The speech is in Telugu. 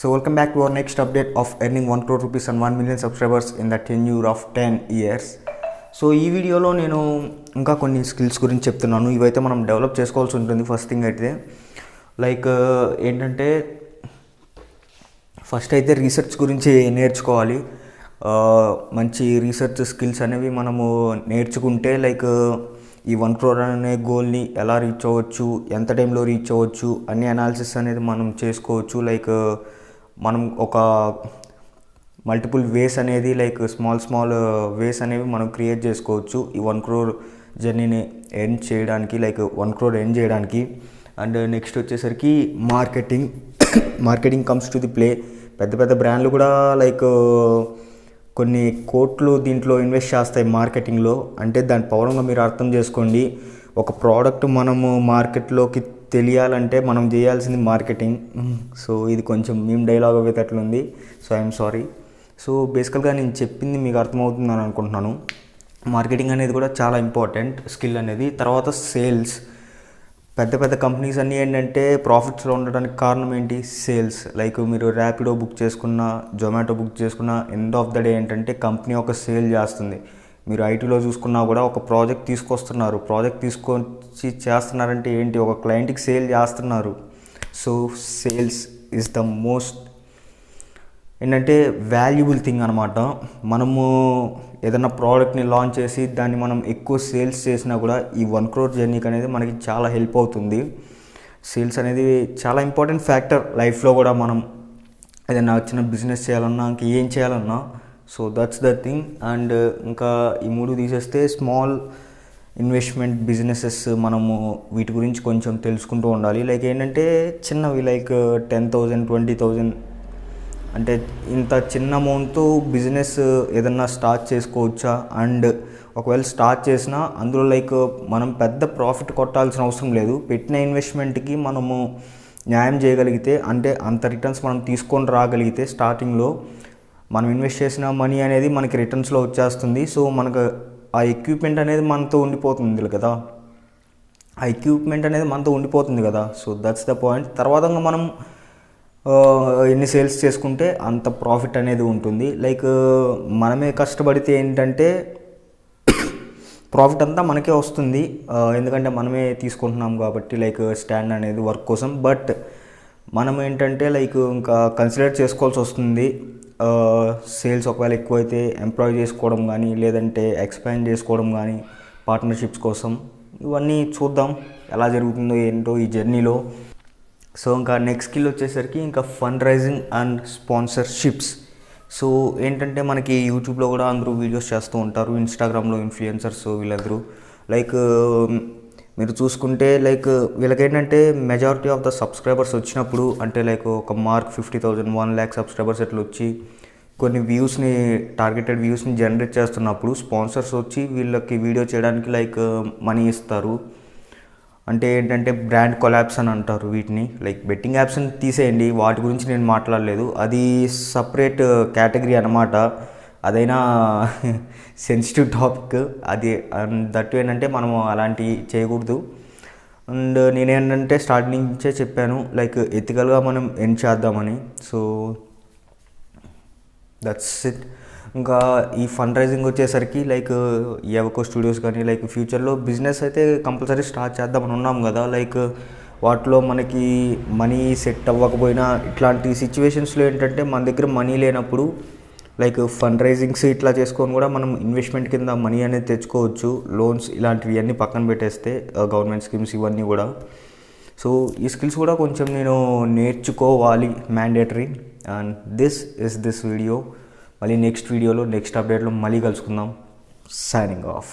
So welcome back to our next update of earning 1 crore rupees and 1 million subscribers in the tenure of 10 years. So ఈ వీడియోలో నేను ఇంకా కొన్ని స్కిల్స్ గురించి చెప్తున్నాను. ఇవైతే మనం డెవలప్ చేసుకోవాల్సి ఉంటుంది. ఫస్ట్ థింగ్ అయితే లైక్ ఏంటంటే ఫస్ట్ అయితే రీసెర్చ్ గురించి నేర్చుకోవాలి. మంచి రీసెర్చ్ స్కిల్స్ అనేవి మనము నేర్చుకుంటే లైక్ ఈ 1 crore అనే గోల్ని ఎలా రీచ్ అవ్వచ్చు, ఎంత టైంలో రీచ్ అవ్వచ్చు అన్ని అనాలిసిస్ అనేది మనం చేసుకోవచ్చు. లైక్ మనం ఒక మల్టిపుల్ వేస్ అనేది లైక్ స్మాల్ వేస్ అనేవి మనం క్రియేట్ చేసుకోవచ్చు ఈ 1 crore జర్నీని ఎండ్ చేయడానికి, లైక్ 1 crore ఎండ్ చేయడానికి. అండ్ నెక్స్ట్ వచ్చేసరికి marketing comes to the play. పెద్ద బ్రాండ్లు కూడా లైక్ కొన్ని కోట్లు దీంట్లో ఇన్వెస్ట్ చేస్తాయి మార్కెటింగ్లో. అంటే దాని పవరంగా మీరు అర్థం చేసుకోండి. ఒక ప్రోడక్ట్ మనము మార్కెట్లోకి తెలియాలంటే మనం చేయాల్సింది మార్కెటింగ్. సో ఇది కొంచెం మీమ్ డైలాగ్ అయ్యేటట్లుంది. So I'm sorry. సో బేసికల్గా నేను చెప్పింది మీకు అర్థమవుతుందని అనుకుంటున్నాను. మార్కెటింగ్ అనేది కూడా చాలా ఇంపార్టెంట్ స్కిల్ అనేది. తర్వాత సేల్స్. పెద్ద కంపెనీస్ అన్నీ ఏంటంటే ప్రాఫిట్స్లో ఉండడానికి కారణం ఏంటి? సేల్స్. లైక్ మీరు ర్యాపిడో బుక్ చేసుకున్న, జొమాటో బుక్ చేసుకున్న, ఎండ్ ఆఫ్ ద డే ఏంటంటే కంపెనీ ఒక సేల్ చేస్తుంది. మీరు ఐటీలో చూసుకున్నా కూడా ఒక ప్రాజెక్ట్ తీసుకొస్తున్నారు. ప్రాజెక్ట్ తీసుకొచ్చి చేస్తున్నారంటే ఏంటి? ఒక క్లయింట్కి సేల్ చేస్తున్నారు. So sales is the most ఏంటంటే వాల్యుబుల్ థింగ్ అనమాట. మనము ఏదైనా ప్రోడక్ట్ని లాంచ్ చేసి దాన్ని మనం ఎక్కువ సేల్స్ చేసినా కూడా ఈ 1 crore జర్నీకి అనేది మనకి చాలా హెల్ప్ అవుతుంది. సేల్స్ అనేది చాలా ఇంపార్టెంట్ ఫ్యాక్టర్ లైఫ్లో కూడా. మనం ఏదైనా చిన్న బిజినెస్ చేయాలన్నా, ఇంక ఏం చేయాలన్నా. So that's the thing. And ఇంకా ఈ 3 తీసేస్తే స్మాల్ ఇన్వెస్ట్మెంట్ బిజినెసెస్ మనము వీటి గురించి కొంచెం తెలుసుకుంటూ ఉండాలి. లైక్ ఏంటంటే చిన్నవి లైక్ 10,000 20,000 అంటే ఇంత చిన్న అమౌంట్తో బిజినెస్ ఏదన్నా స్టార్ట్ చేసుకోవచ్చా? అండ్ ఒకవేళ స్టార్ట్ చేసినా అందులో లైక్ మనం పెద్ద ప్రాఫిట్ కొట్టాల్సిన అవసరం లేదు. పెట్టిన ఇన్వెస్ట్మెంట్కి మనము న్యాయం చేయగలిగితే, అంటే అంత రిటర్న్స్ మనం తీసుకొని రాగలిగితే స్టార్టింగ్లో మనం ఇన్వెస్ట్ చేసిన మనీ అనేది మనకి రిటర్న్స్లో వచ్చేస్తుంది. సో మనకు ఆ ఎక్విప్మెంట్ అనేది మనతో ఉండిపోతుంది కదా. So that's the point. తర్వాత మనం ఎన్ని సేల్స్ చేసుకుంటే అంత ప్రాఫిట్ అనేది ఉంటుంది. లైక్ మనమే కష్టపడితే ఏంటంటే ప్రాఫిట్ అంతా మనకే వస్తుంది. ఎందుకంటే మనమే తీసుకుంటున్నాం కాబట్టి లైక్ స్టాండ్ అనేది వర్క్ కోసం. బట్ మనం ఏంటంటే లైక్ ఇంకా కన్సిడర్ చేసుకోవాల్సి వస్తుంది. సేల్స్ ఒకవేళ ఎక్కువైతే ఎంప్లాయ్ చేసుకోవడం కానీ, లేదంటే ఎక్స్పాండ్ చేసుకోవడం కానీ పార్ట్నర్షిప్స్ కోసం. ఇవన్నీ చూద్దాం ఎలా జరుగుతుందో ఏంటో ఈ జర్నీలో. సో ఇంకా నెక్స్ట్ స్కిల్ వచ్చేసరికి ఇంకా fund raising and sponsorships. So ఏంటంటే మనకి యూట్యూబ్లో కూడా అందరూ వీడియోస్ చేస్తూ ఉంటారు, ఇన్స్టాగ్రామ్లో ఇన్ఫ్లుయెన్సర్స్ వీళ్ళందరూ. లైక్ మీరు చూసుకుంటే లైక్ వీళ్ళకేంటంటే మెజారిటీ ఆఫ్ ద సబ్స్క్రైబర్స్ వచ్చినప్పుడు, అంటే లైక్ ఒక మార్క్ 50,000 1 lakh సబ్స్క్రైబర్స్ ఎట్లా వచ్చి కొన్ని టార్గెటెడ్ వ్యూస్ని జనరేట్ చేస్తున్నప్పుడు స్పాన్సర్స్ వచ్చి వీళ్ళకి వీడియో చేయడానికి లైక్ మనీ ఇస్తారు. అంటే ఏంటంటే బ్రాండ్ కొలాబ్స్ అని అంటారు వీటిని. లైక్ బెట్టింగ్ యాప్స్ని తీసేయండి, వాటి గురించి నేను మాట్లాడలేదు, అది సపరేట్ కేటగిరీ అన్నమాట. అదైనా సెన్సిటివ్ టాపిక్ అది. అండ్ దట్ ఏంటంటే మనము అలాంటివి చేయకూడదు. అండ్ నేనేంటంటే స్టార్టింగ్ నుంచే చెప్పాను లైక్ ఎథికల్గా మనం ఎండ్ చేద్దామని. So that's it. ఇంకా ఈ ఫండ్ రైజింగ్ వచ్చేసరికి లైక్ ఎవకో స్టూడియోస్ కానీ లైక్ ఫ్యూచర్లో బిజినెస్ అయితే కంపల్సరీ స్టార్ట్ చేద్దామని ఉన్నాం కదా. లైక్ వాటిలో మనకి మనీ సెట్ అవ్వకపోయినా ఇట్లాంటి సిచ్యువేషన్స్లో ఏంటంటే మన దగ్గర మనీ లేనప్పుడు లైక్ ఫండ్ రైజింగ్స్ ఇట్లా చేసుకొని కూడా మనం ఇన్వెస్ట్మెంట్ కింద మనీ అనేది తెచ్చుకోవచ్చు. లోన్స్ ఇలాంటివి అన్నీ పక్కన పెట్టేస్తే గవర్నమెంట్ స్కీమ్స్ ఇవన్నీ కూడా. సో ఈ స్కిల్స్ కూడా కొంచెం నేను నేర్చుకోవాలి, మ్యాండేటరీ. And this video. మళ్ళీ నెక్స్ట్ వీడియోలో నెక్స్ట్ అప్డేట్లో మళ్ళీ కలుసుకుందాం. Signing off.